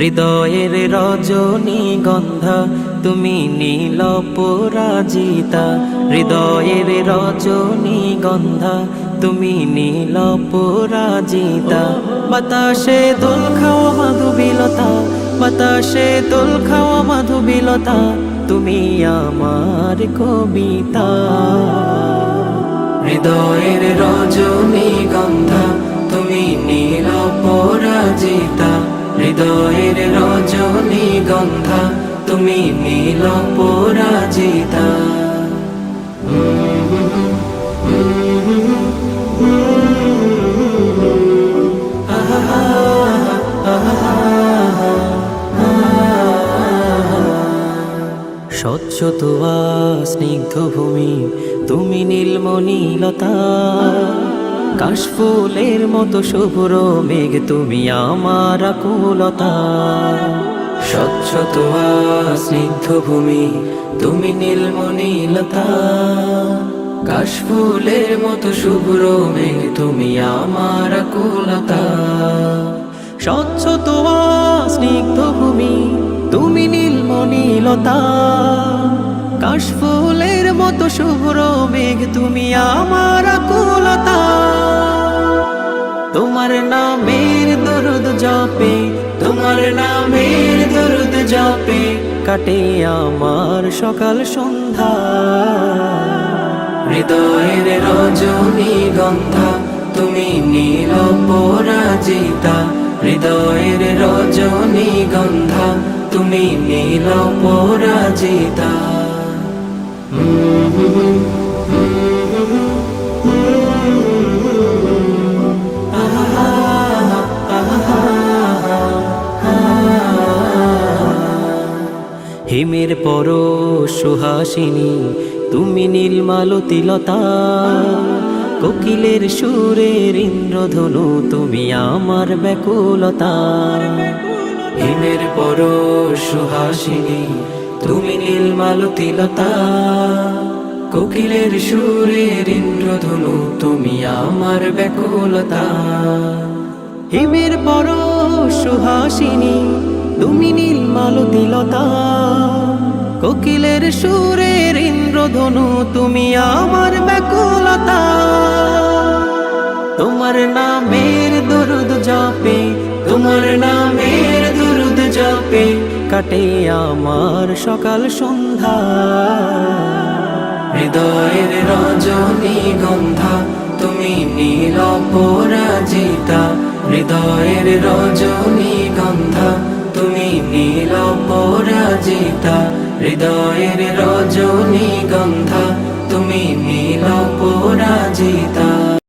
হৃদয়ের রজনীগন্ধা তুমি নীল পরাজিতা, হৃদয়ের রজনীগন্ধা তুমি নীল পরাজিতা। বাতাসে দোল খাওয়া মাধুবিলতা, বাতাসে দোল খাওয়া মাধুবিলতা, তুমি আমার কবিতা। হৃদয়ের রজনীগন্ধা তুমি নীল পরাজিতা, হৃদয়ের রজনীগন্ধা তুমি নীল পরাজিতা। স্বচ্ছ তোয়া স্নিগ্ধ ভূমি তুমি নীলমণিলতা, কাশফুলের মতো শুভ্র মেঘ তুমি আমার আকুলতা। স্বচ্ছ তোয়া স্নিগ্ধ ভূমি তুমি নীলমণিলতা, কাশফুলের মতো শুভ্র মেঘ তুমি আমার আকুলতা। স্বচ্ছ তোয়া স্নিগ্ধ ভূমি তুমি নীলমণিলতা, কাশফুলের মতো শুভ্র মেঘ তুমি আমার আকুলতা। তোমার নামের দরুদ জপে, তোমার নামের দরুদ জপে কাটে আমার সকাল সন্ধ্যা। হৃদয়ের রজনীগন্ধা তুমি নীল পরাজিতা, হৃদয়ের রজনীগন্ধা তুমি নীল পরাজিতা। হিমের পর সুহাসিনী তুমি নীলমালতিলতা, কোকিলের সুরের ইন্দ্রধনু তুমি আমার ব্যাকুলতা। হিমের পর সুহাসিনী তুমি নীলমালতিলতা, কোকিলের সুরের ইন্দ্রধনু তুমি আমার ব্যাকুলতা। হিমের পর সুহাসিনী তুমি নীলমালতিলতা, কোকিলের সুরের ইন্দ্রধনু তুমি আমার ব্যাকুলতা। তোমার নামের দরুদ জপে, তোমার নামের দরুদ জপে কাটে আমার সকাল সন্ধ্যা। হৃদয়ের রজনীগন্ধা তুমি নীল পরাজিতা, হৃদয়ের রজনীগন্ধা তুমি নীল পরাজিতা, হৃদয়ের রজনীগন্ধা তুমি নীল পরাজিতা।